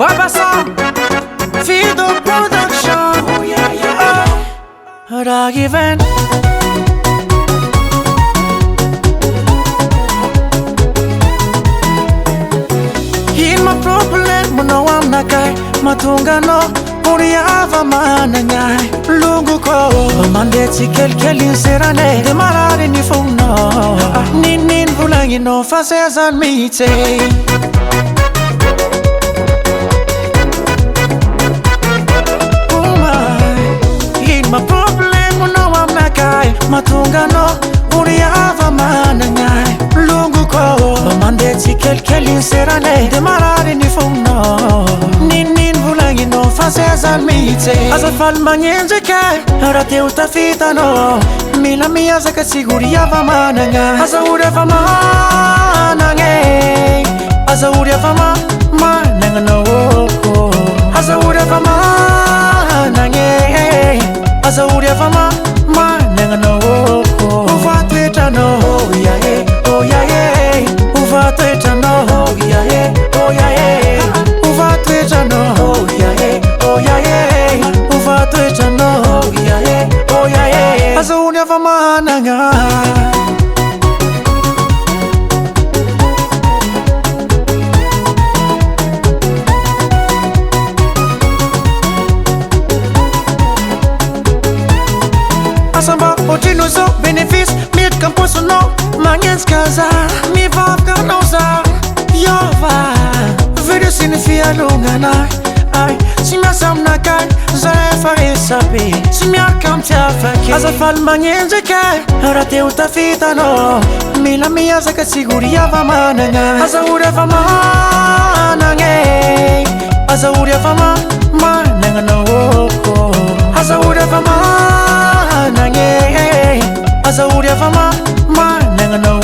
Wabasa, Fido Production. Oh yeah, yeah. Rag event. In my problem, no I'm not guy. Matunga no, Uriava mananyai. Lungu ko, Mandeti kelin serane. De marare ni funo. Nin vulangi no faces and meeting. My problem, no I'm not guy. Matunga no, Uriava mananyai. Lungu ko, Mandeti kelin serane. De marare ni funo. Nin vulangi no faces and meeting. As a fall manyenje kai, rate utafita no. Mila mia zaka siguriava mananyai. As a uriava mananyai. As a uriava mananyai. As a uriava mananyai. As a uriava mananyai. Uva tweta no, oh yeah, oh yeah. Uva tweta no, oh yeah, oh yeah. Uva tweta no, oh yeah, oh yeah. Uva tweta no, oh yeah, oh yeah. As a uriava mananyai. Samba otino so benefits mit camposo no manhãs casa mi vavka nosa yova video significa lunga na ai si mi sam na kai zare fare sabe si mi arkam tia fake as a fal manhãs kai rate utafita no mi la mia zaka siguriava mananga as a uriava mananga as a uriava mananga no as a uriava as a uriava mananga no.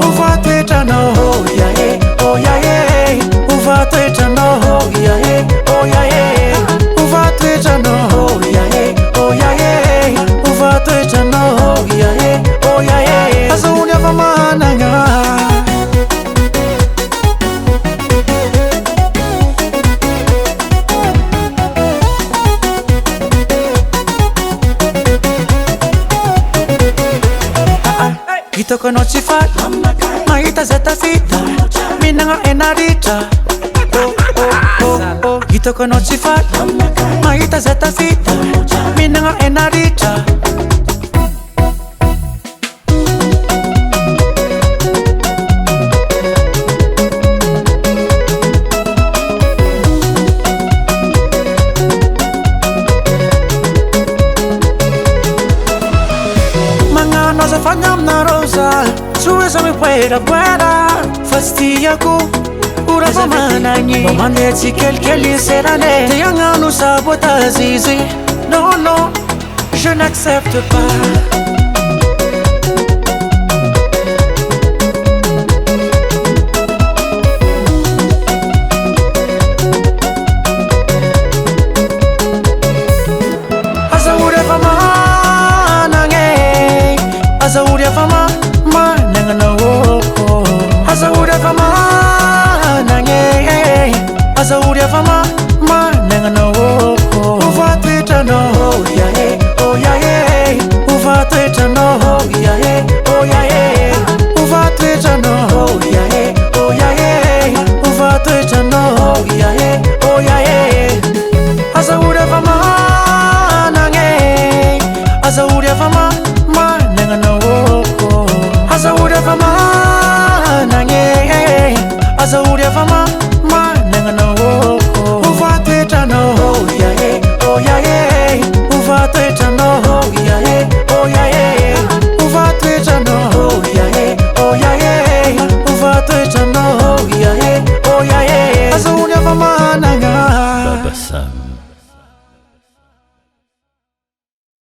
Uva tweta no, oh yeah, oh yeah. Uva tweta no, oh yeah, oh yeah. Uva tweta no, oh yeah, oh yeah. Uva tweta no, oh yeah, oh yeah. As a uriava mananga. Ito ko no chifat, maita zeta fita, minanga enarita. Oh. Ito ko no chifat, maita zeta fita, minanga enarita. Nossa fanyam na rosa, sua me pueda fastia ku ura manani. Mandeti kelin serane, te yanga no sabota zizi. Non, je n'accepte pas.